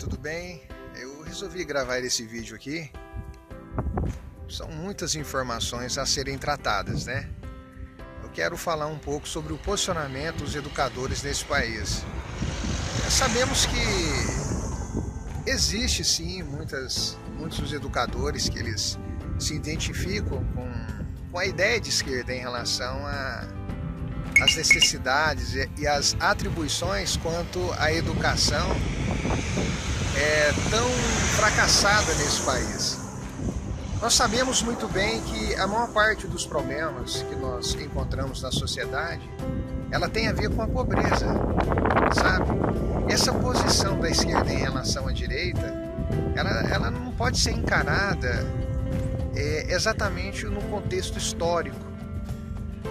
tudo bem? Eu resolvi gravar esse vídeo aqui. São muitas informações a serem tratadas, né? Eu quero falar um pouco sobre o posicionamento dos educadores nesse país. Sabemos que existe sim muitos educadores que eles se identificam com a ideia de esquerda em relação às necessidades e às atribuições quanto à educação é tão fracassada nesse país. Nós sabemos muito bem que a maior parte dos problemas que nós encontramos na sociedade, ela tem a ver com a pobreza, sabe? Essa posição da esquerda em relação à direita, ela não pode ser encarada exatamente no contexto histórico,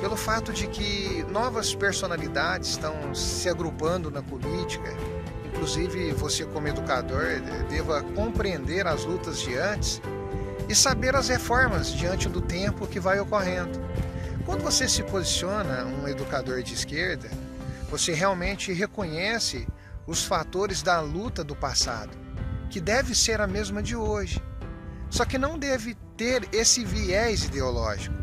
pelo fato de que novas personalidades estão se agrupando na política. Inclusive você, como educador, deva compreender as lutas de antes e saber as reformas diante do tempo que vai ocorrendo. Quando você se posiciona um educador de esquerda, você realmente reconhece os fatores da luta do passado, que deve ser a mesma de hoje, só que não deve ter esse viés ideológico.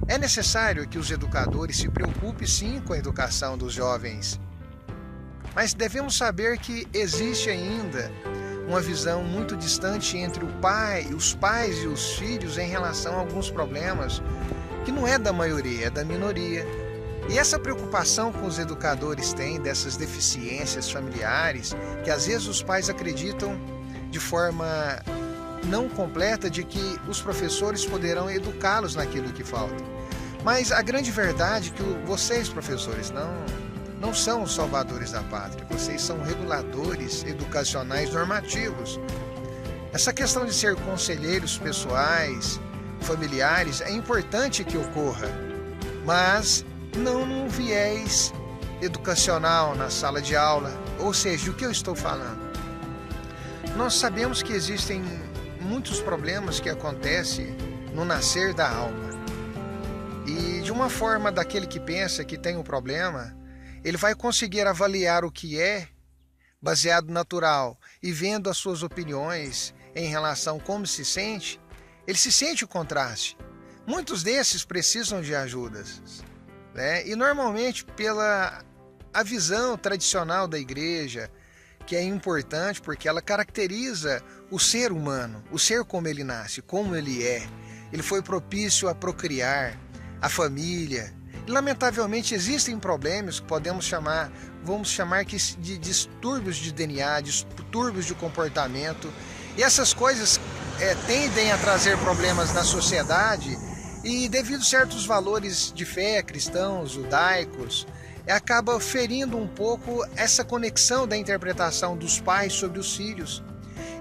É necessário que os educadores se preocupem sim com a educação dos jovens, mas devemos saber que existe ainda uma visão muito distante entre os pais e os filhos em relação a alguns problemas que não é da maioria, é da minoria. E essa preocupação que os educadores têm dessas deficiências familiares, que às vezes os pais acreditam de forma não completa de que os professores poderão educá-los naquilo que falta. Mas a grande verdade é que vocês, professores, não são os salvadores da pátria, vocês são reguladores educacionais normativos. Essa questão de ser conselheiros pessoais, familiares, é importante que ocorra, mas não num viés educacional na sala de aula. Ou seja, o que eu estou falando? Nós sabemos que existem muitos problemas que acontecem no nascer da alma. E de uma forma daquele que pensa que tem um problema, ele vai conseguir avaliar o que é baseado no natural e vendo as suas opiniões em relação a como se sente, ele se sente o contraste. Muitos desses precisam de ajudas, né? E normalmente pela a visão tradicional da igreja, que é importante porque ela caracteriza o ser humano, o ser como ele nasce, como ele é. Ele foi propício a procriar, a família. E, lamentavelmente existem problemas que vamos chamar de distúrbios de DNA, distúrbios de comportamento. E essas coisas tendem a trazer problemas na sociedade e devido a certos valores de fé cristãos, judaicos, acaba ferindo um pouco essa conexão da interpretação dos pais sobre os filhos.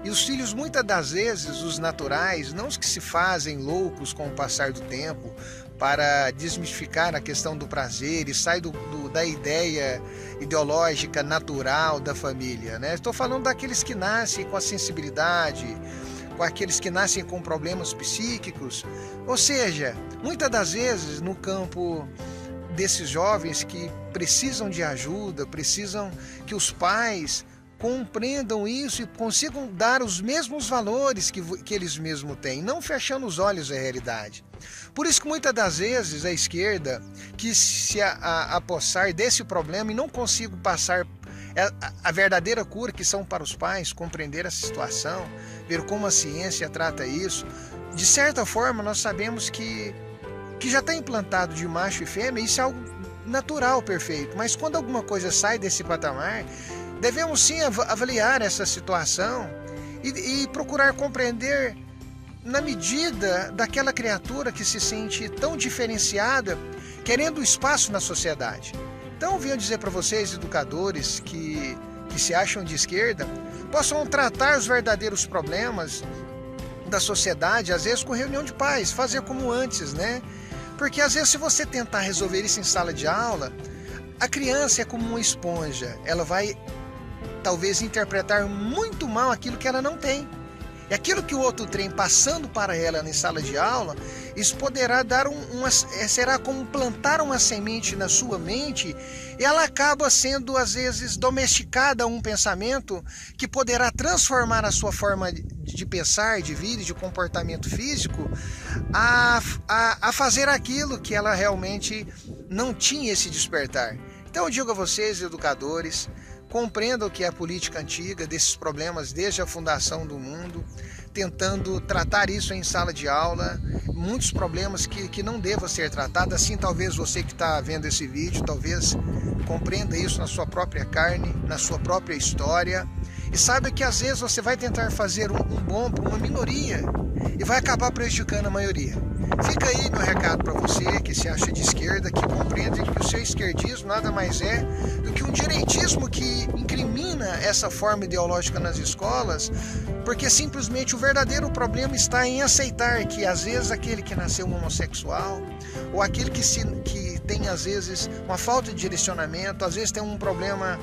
E os filhos, muitas das vezes, os naturais, não os que se fazem loucos com o passar do tempo para desmistificar a questão do prazer e sai da ideia ideológica natural da família, né? Estou falando daqueles que nascem com a sensibilidade, com aqueles que nascem com problemas psíquicos. Ou seja, muitas das vezes no campo desses jovens que precisam de ajuda, precisam que os pais compreendam isso e consigam dar os mesmos valores que eles mesmos têm, não fechando os olhos à realidade. Por isso que muitas das vezes a esquerda quis se apossar desse problema e não consigo passar a verdadeira cura que são para os pais, compreender a situação, ver como a ciência trata isso. De certa forma nós sabemos que já está implantado de macho e fêmea, isso é algo natural, perfeito, mas quando alguma coisa sai desse patamar, devemos sim avaliar essa situação e procurar compreender na medida daquela criatura que se sente tão diferenciada, querendo espaço na sociedade. Então eu venho dizer para vocês, educadores que se acham de esquerda, possam tratar os verdadeiros problemas da sociedade, às vezes com reunião de pais, fazer como antes, né? Porque às vezes se você tentar resolver isso em sala de aula, a criança é como uma esponja, ela vai talvez interpretar muito mal aquilo que ela não tem. E aquilo que o outro trem passando para ela em sala de aula, isso poderá dar será como plantar uma semente na sua mente, e ela acaba sendo às vezes domesticada a um pensamento que poderá transformar a sua forma de pensar, de vida, de comportamento físico, a fazer aquilo que ela realmente não tinha esse despertar. Então eu digo a vocês, educadores, compreendam o que é a política antiga, desses problemas desde a fundação do mundo, tentando tratar isso em sala de aula, muitos problemas que não devam ser tratados. Assim, talvez você que está vendo esse vídeo, talvez compreenda isso na sua própria carne, na sua própria história, e saiba que às vezes você vai tentar fazer um bom para uma minoria e vai acabar prejudicando a maioria. Fica aí meu recado para você que se acha de esquerda, que compreende que o seu esquerdismo nada mais é do que um direitismo que incrimina essa forma ideológica nas escolas, porque simplesmente o verdadeiro problema está em aceitar que às vezes aquele que nasceu homossexual, ou aquele que tem às vezes uma falta de direcionamento, às vezes tem um problema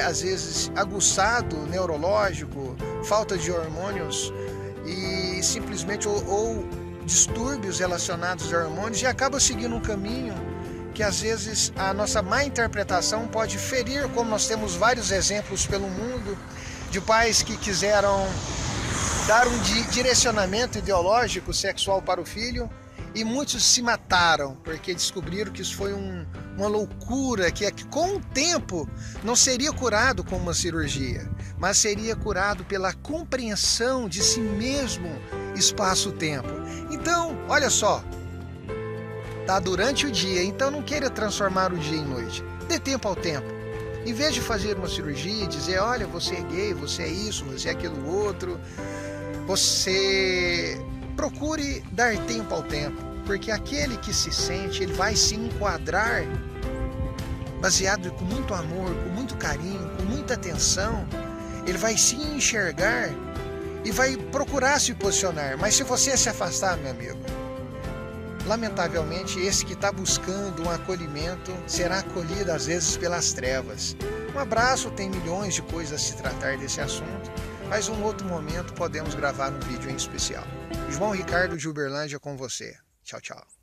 às vezes aguçado, neurológico, falta de hormônios e simplesmente ou distúrbios relacionados a hormônios, e acaba seguindo um caminho que às vezes a nossa má interpretação pode ferir, como nós temos vários exemplos pelo mundo de pais que quiseram dar um direcionamento ideológico sexual para o filho, e muitos se mataram porque descobriram que isso foi uma loucura, que com o tempo não seria curado com uma cirurgia, mas seria curado pela compreensão de si mesmo espaço-tempo. Então, olha só, tá durante o dia, então não queira transformar o dia em noite, dê tempo ao tempo. Em vez de fazer uma cirurgia e dizer, olha, você é gay, você é isso, você é aquilo outro, você procure dar tempo ao tempo, porque aquele que se sente, ele vai se enquadrar baseado com muito amor, com muito carinho, com muita atenção, ele vai se enxergar e vai procurar se posicionar. Mas se você se afastar, meu amigo, lamentavelmente esse que está buscando um acolhimento será acolhido às vezes pelas trevas. Um abraço, tem milhões de coisas a se tratar desse assunto, mas um outro momento podemos gravar um vídeo em especial. João Ricardo de Uberlândia com você. Tchau, tchau.